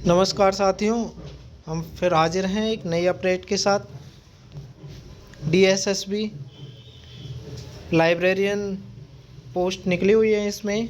नमस्कार साथियों, हम फिर हाजिर हैं एक नई अपडेट के साथ। डीएसएसबी लाइब्रेरियन पोस्ट निकली हुई है इसमें।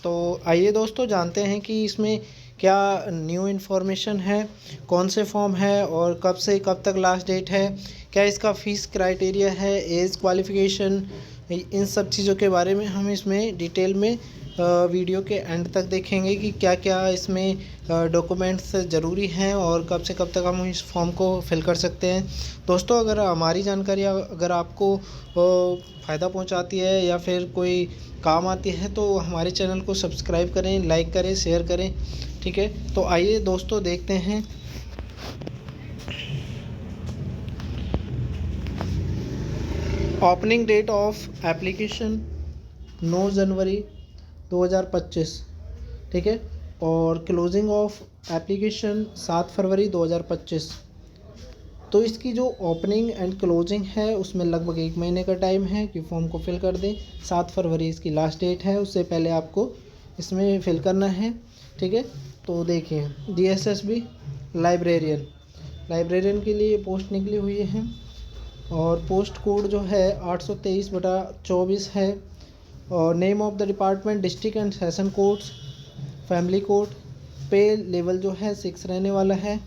तो आइए दोस्तों जानते हैं कि इसमें क्या न्यू इन्फॉर्मेशन है, कौन से फॉर्म है और कब से कब तक लास्ट डेट है, क्या इसका फ़ीस क्राइटेरिया है, एज क्वालिफ़िकेशन, इन सब चीज़ों के बारे में हम इसमें डिटेल में वीडियो के एंड तक देखेंगे कि क्या क्या इसमें डॉक्यूमेंट्स ज़रूरी हैं और कब से कब तक हम इस फॉर्म को फिल कर सकते हैं। दोस्तों, अगर हमारी जानकारी अगर आपको फ़ायदा पहुंचाती है या फिर कोई काम आती है तो हमारे चैनल को सब्सक्राइब करें, लाइक करें, शेयर करें। ठीक है, तो आइए दोस्तों देखते हैं। ओपनिंग डेट ऑफ एप्लीकेशन 9 जनवरी 2025। ठीक है, और क्लोजिंग ऑफ एप्लीकेशन 7 फरवरी 2025। तो इसकी जो ओपनिंग एंड क्लोजिंग है उसमें लगभग 1 महीने का टाइम है कि फॉर्म को फिल कर दें। 7 फरवरी इसकी लास्ट डेट है, उससे पहले आपको इसमें फिल करना है। ठीक है, तो देखिए डीएसएसबी लाइब्रेरियन के लिए पोस्ट निकली हुई है और पोस्ट कोड जो है 823/24 है। और name of the department district and session codes, family code, पे लेवल जो है 6 रहने वाला है।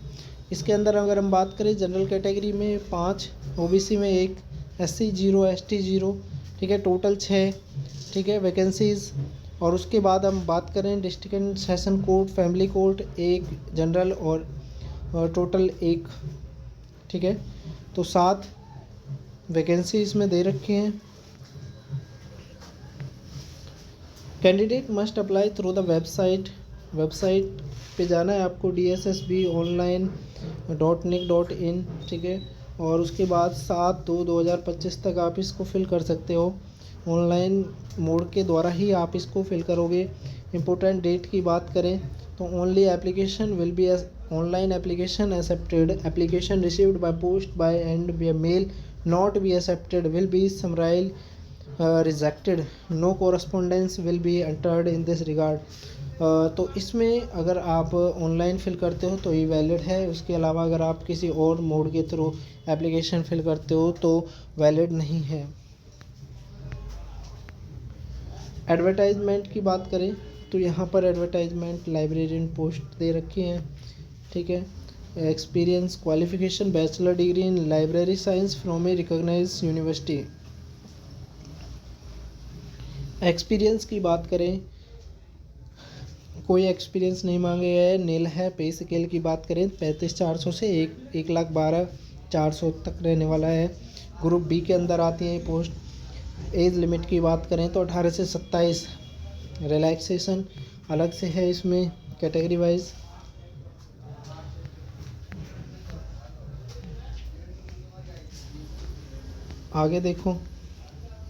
इसके अंदर अगर हम बात करें जनरल कैटेगरी में 5, ओबीसी में 1, एससी 0, एसटी 0। ठीक है, टोटल 6। ठीक है, वैकेंसीज़। और उसके बाद हम बात करें district and session code, family code 1, general और टोटल 1। ठीक है, तो 7 वैकेंसी इसमें दे रखी हैं। Candidate must apply through the website पे जाना है आपको dssbonline.nic.in। ठीक है, और उसके बाद 7/2/2025 तक आप इसको फिल कर सकते हो। ऑनलाइन मोड के द्वारा ही आप इसको फिल करोगे। इम्पोर्टेंट डेट की बात करें तो only application will be online application accepted, application received by post by and by mail not be accepted will be summarily rejected, no correspondence will be entered in this regard. तो इसमें अगर आप online fill करते हो तो ये valid है। उसके अलावा अगर आप किसी और मोड के थ्रू एप्लीकेशन फिल करते हो तो वैलिड नहीं है। एडवर्टाइजमेंट की बात करें तो यहाँ पर एडवर्टाइजमेंट लाइब्रेरियन पोस्ट दे रखी हैं। ठीक है, experience qualification bachelor degree in library science from a recognised university. Experience की बात करें, कोई एक्सपीरियंस नहीं मांगे गया है, नील है। पे स्केल की बात करें 35,400 से 1,12,400 तक रहने वाला है। ग्रुप बी के अंदर आती है ये पोस्ट। एज लिमिट की बात करें तो 18 से 27। रिलैक्सेशन अलग से है इसमें कैटेगरी वाइज। आगे देखो,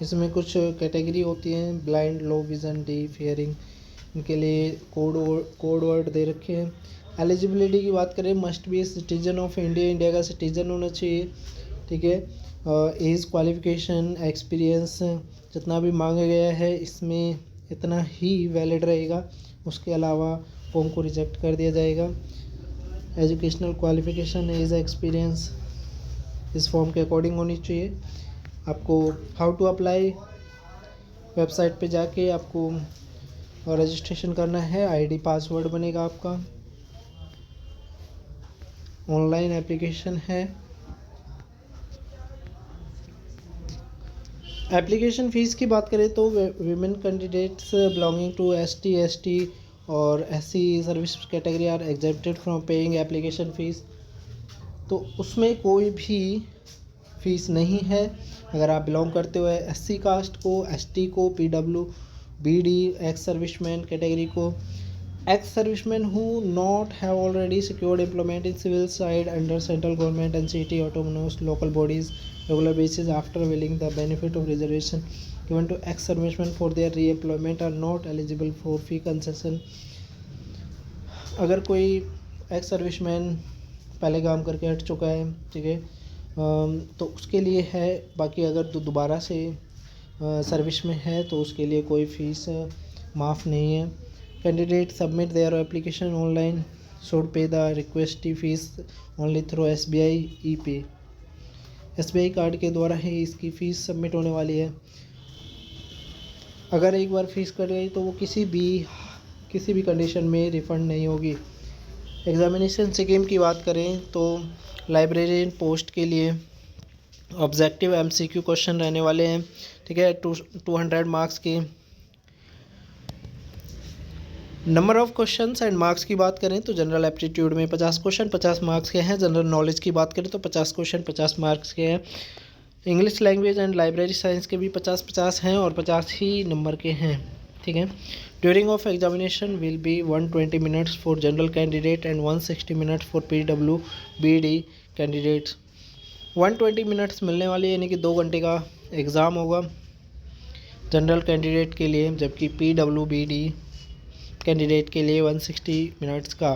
इसमें कुछ कैटेगरी होती हैं, ब्लाइंड, लो विज़न, डीफ हियरिंग, इनके लिए कोड वर्ड दे रखे हैं। एलिजिबिलिटी की बात करें, must be citizen of India, India का सिटीजन होना चाहिए। ठीक है, एज क्वालिफिकेशन एक्सपीरियंस जितना भी मांगा गया है इसमें इतना ही वैलिड रहेगा, उसके अलावा फॉर्म को रिजेक्ट कर दिया जाएगा। एजुकेशनल क्वालिफिकेशन, एज, एक्सपीरियंस इस फॉर्म के अकॉर्डिंग होनी चाहिए। आपको हाउ टू अप्लाई, वेबसाइट पे जाके आपको रजिस्ट्रेशन करना है, आईडी पासवर्ड बनेगा आपका। ऑनलाइन एप्लीकेशन है। एप्लीकेशन फ़ीस की बात करें तो women candidates belonging to ST और SC service category are exempted from paying application fees. तो उसमें कोई भी फ़ीस नहीं है। अगर आप बिलोंग करते हो SC कास्ट को, ST को, PWBD, एक्स सर्विसमैन कैटेगरी को, ex serviceman who not have already secured employment in civil side under central government and city autonomous local bodies regular basis after availing the benefit of reservation given to ex serviceman for their reemployment are not eligible for fee concession. अगर कोई ex serviceman पहले काम करके हट चुका है, ठीक है, तो उसके लिए है। बाकी अगर तो दोबारा से सर्विस में है तो उसके लिए कोई फ़ीस माफ़ नहीं है। Candidate submit their application online should pay the request fees only through SBI e-Pay। SBI card के द्वारा ही इसकी फ़ीस सबमिट होने वाली है। अगर एक बार फ़ीस कट गई तो वो किसी भी कंडीशन में रिफ़ंड नहीं होगी। एग्ज़ामिनेशन स्कीम की बात करें तो लाइब्रेरियन पोस्ट के लिए ऑब्जेक्टिव MCQ क्वेश्चन रहने वाले हैं, ठीक है, 200 मार्क्स के। Number of questions and marks की बात करें तो जनरल एप्टीट्यूड में 50 क्वेश्चन 50 मार्क्स के हैं। जनरल नॉलेज की बात करें तो 50 क्वेश्चन 50 मार्क्स के हैं। English language and library science के भी 50-50 हैं और 50 ही नंबर के हैं, ठीक है। During of examination will be 120 minutes for general candidate and 160 minutes for PWBD candidates. 120 minutes मिलने वाली यानी कि 2 घंटे का एग्ज़ाम होगा जनरल कैंडिडेट के लिए, जबकि PWBD कैंडिडेट के लिए 160 मिनट्स का,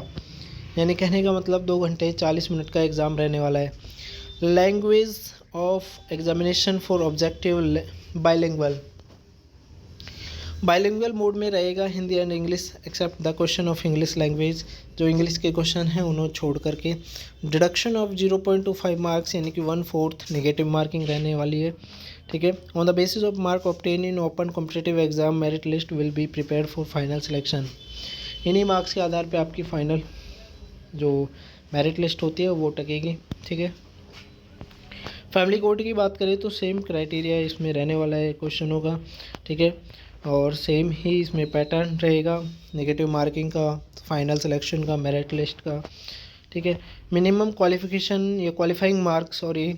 यानी कहने का मतलब 2 घंटे 40 मिनट का एग्ज़ाम रहने वाला है। Language of examination for objective bilingual mode में रहेगा Hindi and English except the question of English language. जो इंग्लिश के क्वेश्चन हैं उन्हें छोड़ करके। डिडक्शन ऑफ 0.25 मार्क्स यानी कि 1/4 नेगेटिव मार्किंग रहने वाली है, ठीक है। On the basis of mark obtain in open competitive exam merit list will be prepared for final selection. इन्हीं मार्क्स के आधार पे आपकी फाइनल जो मेरिट लिस्ट होती है वो टकेगी, ठीक है। फैमिली कोड की बात करें तो सेम क्राइटेरिया इसमें रहने वाला है क्वेश्चनों का, ठीक है, और सेम ही इसमें पैटर्न रहेगा नेगेटिव मार्किंग का, फाइनल सिलेक्शन का, मेरिट लिस्ट का, ठीक है। मिनिमम क्वालिफिकेशन या क्वालिफाइंग मार्क्स और ये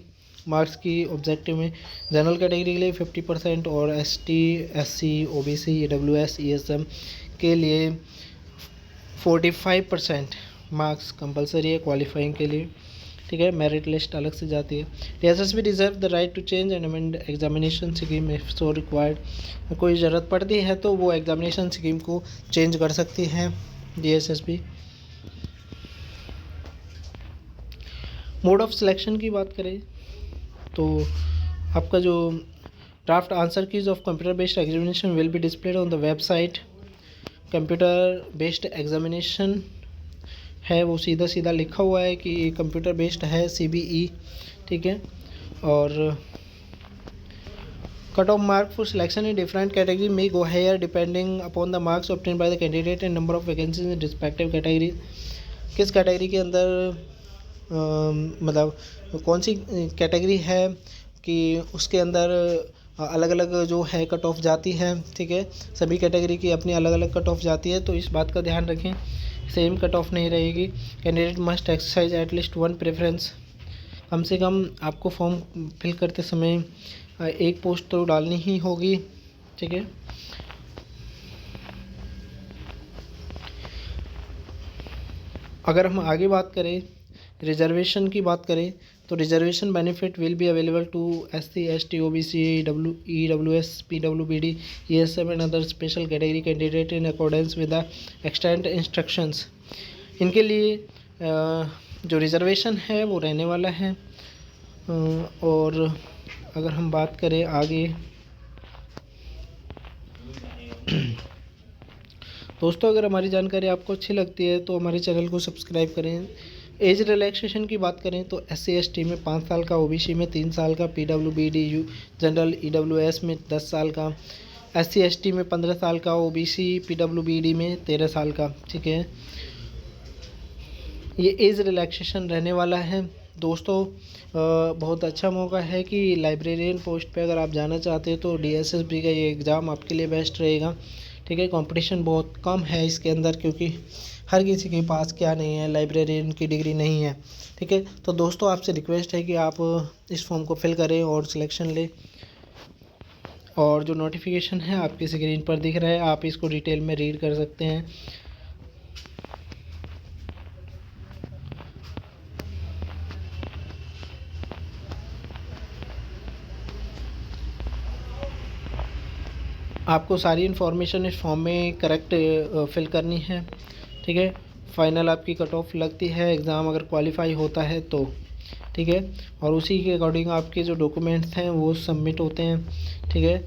मार्क्स की ऑब्जेक्टिव में जनरल कैटेगरी के लिए 50% और ST SC OBC EWS ESM के लिए 45% मार्क्स कंपलसरी है क्वालिफाइंग के लिए, ठीक है। मेरिट लिस्ट अलग से जाती है। DSSB reserve the right to change and amend examination scheme if so required. कोई ज़रूरत पड़ती है तो वो एग्जामिनेशन स्कीम को चेंज कर सकती है DSSB। मोड ऑफ सिलेक्शन की बात करें तो आपका जो draft answer keys of computer based examination will be displayed on the website. Computer based examination है वो सीधा लिखा हुआ है कि कंप्यूटर बेस्ड है CBE, ठीक है। और cut off mark for selection in different category में go higher depending upon the marks obtain by the candidate and number of vacancies in respective category. किस कैटेगरी के अंदर मतलब कौन सी कैटेगरी है कि उसके अंदर अलग अलग जो है कट ऑफ जाती है, ठीक है। सभी कैटेगरी की अपनी अलग अलग कट ऑफ जाती है, तो इस बात का ध्यान रखें, सेम कट ऑफ नहीं रहेगी। Candidate must exercise at least 1 preference. कम से कम आपको फॉर्म फिल करते समय एक पोस्ट तो डालनी ही होगी, ठीक है। अगर हम आगे बात करें रिजर्वेशन की बात करें तो reservation benefit will be available to SC ST OBC EWS PWBD ESM and other special category candidate in accordance with the extent instructions. इनके लिए जो रिजर्वेशन है वो रहने वाला है। और अगर हम बात करें आगे दोस्तों, अगर हमारी जानकारी आपको अच्छी लगती है तो हमारे चैनल को सब्सक्राइब करें। एज रिलैक्सेशन की बात करें तो SC ST में 5 साल का, OBC में 3 साल का, PWBD जनरल EWS में 10 साल का, SC ST में 15 साल का, OBC PWBD में 13 साल का, ठीक है। ये एज रिलैक्सेशन रहने वाला है दोस्तों। बहुत अच्छा मौका है कि लाइब्रेरियन पोस्ट पे अगर आप जाना चाहते हैं तो DSSB का ये एग्ज़ाम आपके लिए बेस्ट रहेगा, ठीक है। कंपटीशन बहुत कम है इसके अंदर क्योंकि हर किसी के पास क्या नहीं है, लाइब्रेरियन की डिग्री नहीं है, ठीक है। तो दोस्तों आपसे रिक्वेस्ट है कि आप इस फॉर्म को फिल करें और सिलेक्शन लें। और जो नोटिफिकेशन है आपकी स्क्रीन पर दिख रहा है, आप इसको डिटेल में रीड कर सकते हैं। आपको सारी इन्फॉर्मेशन इस फॉर्म में करेक्ट फिल करनी है, ठीक है। फाइनल आपकी कट ऑफ लगती है एग्ज़ाम अगर क्वालिफाई होता है तो, ठीक है। और उसी के अकॉर्डिंग आपके जो डॉक्यूमेंट्स हैं वो सबमिट होते हैं, ठीक है।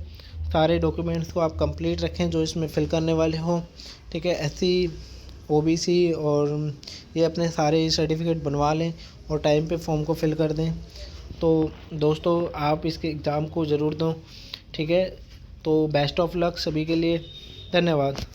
सारे डॉक्यूमेंट्स को आप कंप्लीट रखें जो इसमें फिल करने वाले हों, ठीक है। ऐसी ओबीसी और ये अपने सारे सर्टिफिकेट बनवा लें और टाइम पे फॉर्म को फिल कर दें। तो दोस्तों आप इसके एग्ज़ाम को ज़रूर दो, ठीक है। तो बेस्ट ऑफ लक सभी के लिए, धन्यवाद।